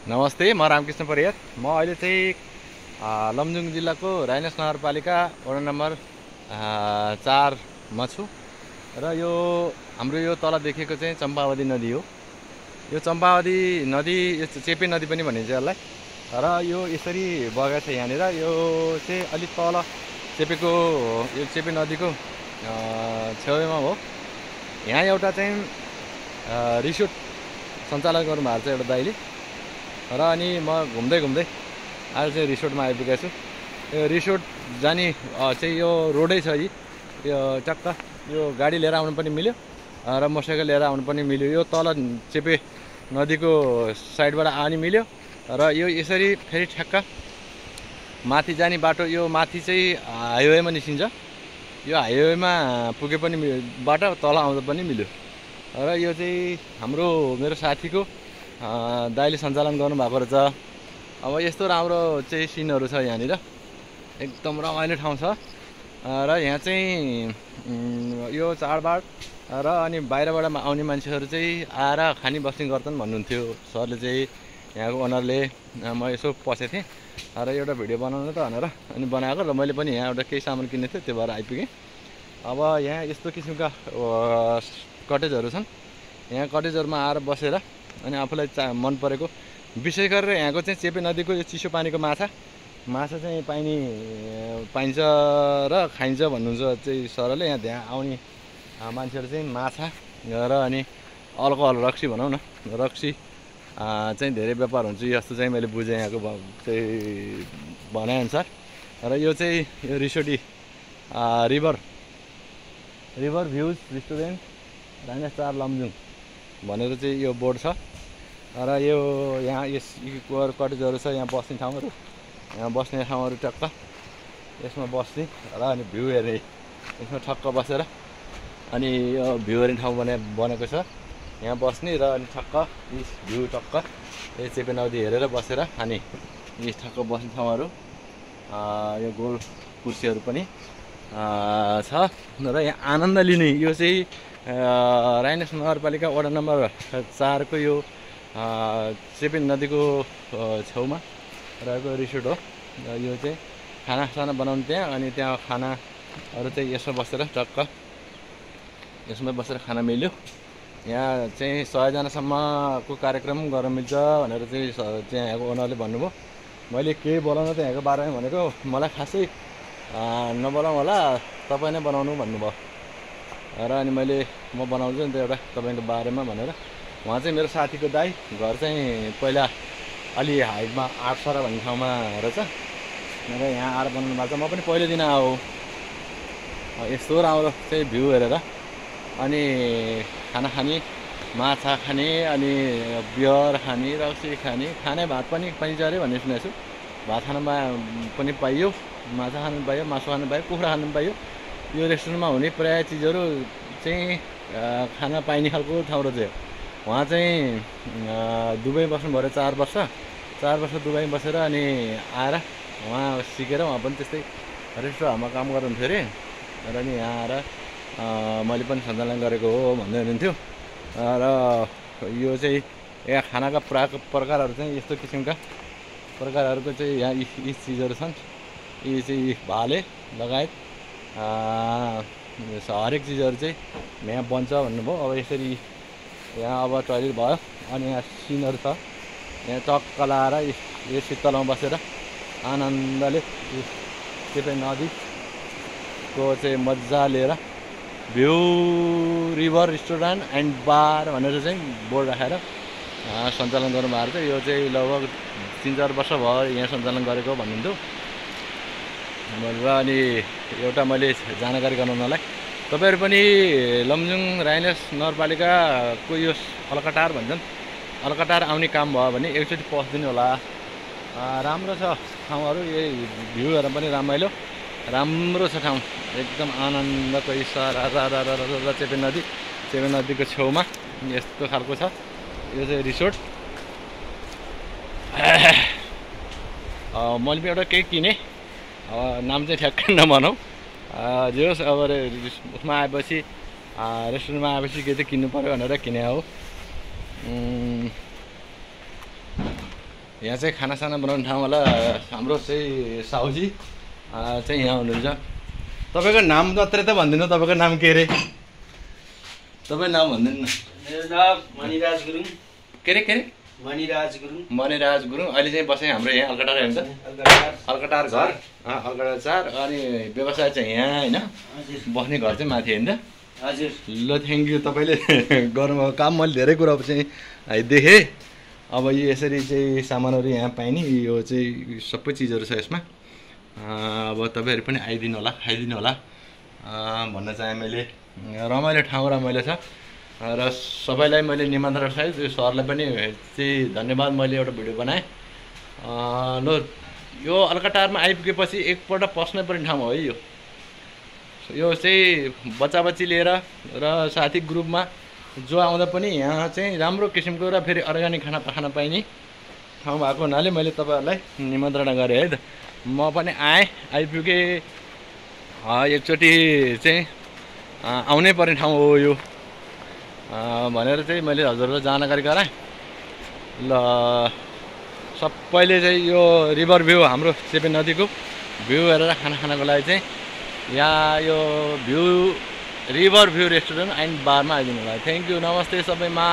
नमस्ते, म रामकृष्ण परियार। म अहिले चाहिँ लमजुङ जिल्लाको राइनस नगरपालिका वडा नम्बर 4 मा छु र यो हाम्रो यो तल देखेको चाहिँ चम्पावती नदी हो। यो चम्पावती नदी यो चेपे नदी पनि भनिन्छ यसलाई। र यो यसरी बगेको छ यहाँनिर। यो चाहिँ अलि तल चेपेको यो चेपे नदीको छेउमा हो। यहाँ एउटा चाहिँ रिसोर्ट सञ्चालन गर्नुभएको छ एउटा दाइले। र अनि म घुम्दै आज चाहिँ रिसोर्टमा आइपुगेको छु। यो रिसोर्ट जाने चाहिँ यो रोडै छ। यो टक्क यो गाडी लिएर आउनु पनि मिल्यो र मोटरसाइकल लिएर आउनु पनि मिल्यो। यो तल चेपे नदीको साइडबाट आउनु मिल्यो र यो यसरी फेरि ठ्याक्क माथि जाने बाटो यो माथि चाहिँ हाइवेमा निस्किन्छ। यो हाइवेमा पुगे पनि बाटो तल आउँदा पनि मिल्यो। र यो चाहिँ हाम्रो मेरो साथीको दाइले सञ्चालन गर्नुभएको रहेछ। अब यस्तो राम्रो चाहिँ सिनहरू छ यहाँनिर, एकदम रमाइलो ठाउँ छ। र यहाँ चाहिँ यो चाडबाड र अनि बाहिरबाट आउने मान्छेहरू चाहिँ आएर खानी बस्ने गर्छन् भन्नुहुन्थ्यो सरले चाहिँ, यहाँको ओनरले। म यसो पसेको थिएँ र एउटा भिडियो बनाउनु त भनेर अनि बनाएको। र मैले पनि यहाँ एउटा केही सामान किन्ने थियो, त्यो भएर आइपुगेँ। अब यहाँ यस्तो किसिमका कटेजहरू छन्। यहाँ कटेजहरूमा आएर बसेर अनि आफूलाई मन परेको, विशेष गरेर यहाँको चाहिँ चेपे नदीको यो चिसो पानीको माछा चाहिँ पाइन्छ र खाइन्छ भन्नुहुन्छ चाहिँ सरले। यहाँ त्यहाँ आउने मान्छेहरू चाहिँ माछा र अनि अल्कोहल रक्सी भनौँ न, रक्सी चाहिँ धेरै व्यापार हुन्छ जस्तो चाहिँ मैले बुझेँ यहाँको चाहिँ भनाइअनुसार। र यो चाहिँ यो रिसोर्टी रिभर भ्युज रेस्टुरेन्ट राइनस 4 लमजुङ भनेर चाहिँ यो बोर्ड छ। र यो यहाँ यस कटेजहरू छ, यहाँ बस्ने ठाउँहरू, यहाँ बस्ने ठाउँहरू टक्क यसमा बस्ने र अनि भ्यू हेर्ने, यसमा ठक्क बसेर अनि यो भ्यू हेर्ने ठाउँ बनेको छ। यहाँ बस्ने र अनि ठक्क भ्यू टक्क यो चेपे नदी हेरेर बसेर अनि यी ठक्क बस्ने ठाउँहरू, यो गोल कुर्सीहरू पनि छ। र यहाँ आनन्द लिने यो चाहिँ राइनस नगरपालिका वडा नम्बर 4 को यो चेपे नदीको छेउमा रहेको रिसोर्ट हो। यो चाहिँ खानासाना बनाउनु त्यहाँ, अनि त्यहाँ खानाहरू चाहिँ यसमा बसेर टक्क यसमा बसेर खाना मिल्यो। यहाँ चाहिँ 100 जनासम्मको कार्यक्रम गर्न मिल्छ भनेर चाहिँ यहाँको ओनरले भन्नुभयो। मैले केही बोलाउन त यहाँको बारेमा भनेको, मलाई खासै नबोलाउँ होला, तपाईँ नै बनाउनु भन्नुभयो। र अनि म बनाउँछु नि त एउटा तपाईँको बारेमा भनेर। उहाँ चाहिँ मेरो साथीको दाइ, घर चाहिँ पहिला अलि हाइटमा 8 सरा भन्ने ठाउँमा रहेछ। र यहाँ आएर बनाउनु भएको छ। म पनि पहिलो दिन आऊ यस्तो राम्रो चाहिँ भ्यू हेरेर अनि खाना खाने, माछा खाने, अनि बियर खाने, रक्सी खाने भात पनि पाइन्छ अरे भन्ने सुनेको छु। भात खान पनि पाइयो, माछा खानु पाइयो, मासु खानु पाइयो, कुखुरा खानु पाइयो। यो रेस्टुरेन्टमा हुने प्रायः चिजहरू चाहिँ खाना पाइने खालको ठाउँ रहेछ। उहाँ चाहिँ दुबई बस्नुभयो अरे 4 वर्ष दुबई बसेर अनि आएर उहाँ सिकेर उहाँ पनि त्यस्तै रेस्टुरेन्टमा काम गर्नुहुन्थ्यो अरे। र अनि यहाँ आएर मैले पनि सञ्चालन गरेको हो भन्दै हुनुहुन्थ्यो। र यो चाहिँ यहाँ खानाका प्रकारहरू चाहिँ यस्तो किसिमका प्रकारहरूको चाहिँ यहाँ यी चिजहरू छन्। यी चाहिँ भाले लगायत हरेक चिजहरू चाहिँ यहाँ बन्छ भन्नुभयो। अब यसरी यहाँ अब टोइलेट भयो अनि यहाँ सिनहरू छ। यहाँ टक्क लाएर यो शीतलमा बसेर आनन्दले चेपे नदीको चाहिँ मजा लिएर भ्यू रिभर रेस्टुरेन्ट एन्ड बार भनेर चाहिँ बोर्ड राखेर सञ्चालन गर्नुभएको छ। यो चाहिँ लगभग 3-4 वर्ष भयो यहाँ सञ्चालन गरेको भन्नुहुन्थ्यो। र अनि एउटा मैले जानकारी गराउनलाई, तपाईँहरू पनि लमजुङ राइनस नगरपालिकाको यो अलकटार भन्छन्, अलकटार आउने काम भयो भने एकचोटि पसिदिनु होला। राम्रो छ ठाउँहरू, यही भ्यूहरू पनि राम्रो छ ठाउँ, एकदम आनन्दको इसारा चेपे नदीको छेउमा यस्तो खालको छ यो चाहिँ रिसोर्ट। मैले पनि एउटा केही किनेँ, नाम चाहिँ ठ्याक्कै नभनौँ। जे होस्, अब उसमा आएपछि रेस्टुरेन्टमा आएपछि के चाहिँ किन्नु पऱ्यो भनेर किने हो। यहाँ चाहिँ खानासाना बनाउने ठाउँवाला हाम्रो चाहिँ साहुजी चाहिँ यहाँ हुनुहुन्छ। तपाईँको नाम मात्रै त भनिदिनु, तपाईँको नाम के अरे? तपाईँ नाम भनिदिनु न। मेरो नाम मणिराज गुरुङ। के अरे? मणिराज गुरुङ। मणिराज गुरुङ। अहिले चाहिँ बसेँ हाम्रो यहाँ अलकटार हुन्छ, अलकटार घर, अलकटार 4। अनि व्यवसाय चाहिँ यहाँ होइन, बस्ने घर चाहिँ माथि होइन त? हजुर। ल थ्याङ्क यू, तपाईँले गर्नुभएको काम मैले धेरै कुरा चाहिँ देखेँ। अब यो यसरी चाहिँ सामानहरू यहाँ पाइने, यो चाहिँ सबै चिजहरू छ यसमा। अब तपाईँहरू पनि आइदिनु होला, खाइदिनु होला भन्न चाहेँ मैले। रमाइलो ठाउँ रमाइलो छ र सबैलाई मैले निमन्त्रण सहित यो सरलाई पनि चाहिँ धन्यवाद। मैले एउटा भिडियो बनाएँ। ल यो अलकटारमा आइपुगेपछि एकपल्ट पस्नै पर्ने ठाउँ हो है यो। यो चाहिँ बच्चा बच्ची लिएर र साथी ग्रुपमा जो आउँदा पनि यहाँ चाहिँ राम्रो किसिमको र फेरि अर्ग्यानिक खाना खान पाइने ठाउँ भएको हुनाले मैले तपाईँहरूलाई निमन्त्रणा गरेँ है त। म पनि आइपुगेँ। एकचोटि चाहिँ आउनै पर्ने ठाउँ हो यो भनेर चाहिँ मैले हजुरलाई जानकारी गराएँ। ल सबैले चाहिँ यो रिभर भ्यू, हाम्रो चेपे नदीको भ्यू हेरेर खाना खानको लागि चाहिँ यहाँ यो view river view restaurant and बारमा आइदिनु होला। थ्याङ्क यू, नमस्ते सबैमा।